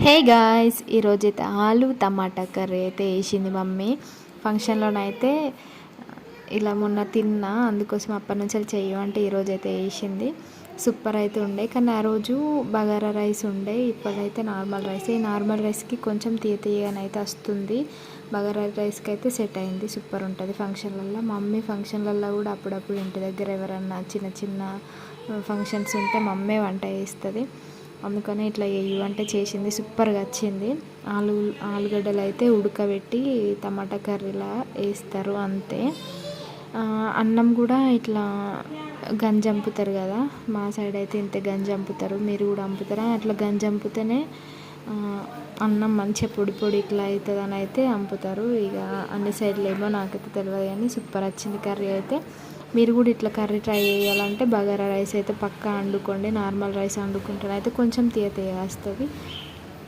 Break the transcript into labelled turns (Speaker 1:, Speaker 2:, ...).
Speaker 1: Hey guys, ఈరోజైతే ఆలు టమాటా curry అయితే వేసింది మమ్మీ. ఫంక్షన్లోనైతే ఇలా మొన్న తిన్నా, అందుకోసం అప్పటి నుంచి అది చెయ్యమంటే ఈరోజు అయితే వేసింది. సూపర్ అయితే ఉండే, కానీ ఆ రోజు బగారా రైస్ ఉండే, ఇప్పుడైతే నార్మల్ రైస్. ఈ నార్మల్ రైస్కి కొంచెం తీయగానైతే వస్తుంది, బగారా రైస్కి అయితే సెట్ అయింది. సూపర్ ఉంటుంది ఫంక్షన్లలో. మమ్మీ ఫంక్షన్లలో కూడా అప్పుడప్పుడు ఇంటి దగ్గర ఎవరన్నా చిన్న చిన్న ఫంక్షన్స్ ఉంటే మమ్మీ వంట చేస్తుంది. అందుకని ఇట్లా అంటే చేసింది, సూపర్గా వచ్చింది. ఆలుగడ్డలు అయితే ఉడకబెట్టి టమాటా కర్రీలా వేస్తారు అంతే. అన్నం కూడా ఇట్లా గంజి చంపుతారు కదా, మా సైడ్ అయితే ఇంత గంజి చంపుతారు, మీరు కూడా చంపుతారా? అట్లా గంజి చంపితేనే అన్నం మంచిగా పొడి పొడి ఇట్లా అవుతుంది అని అయితే చంపుతారు. ఇక అన్ని సైడ్లు ఏమో నాకైతే తెలియదు, కానీ సూపర్ వచ్చింది కర్రీ అయితే. మీరు కూడా ఇట్లా కర్రీ ట్రై చేయాలంటే బగారా రైస్ అయితే పక్కా వండుకోండి. నార్మల్ రైస్ వండుకుంటే అయితే కొంచెం తీయ వస్తుంది.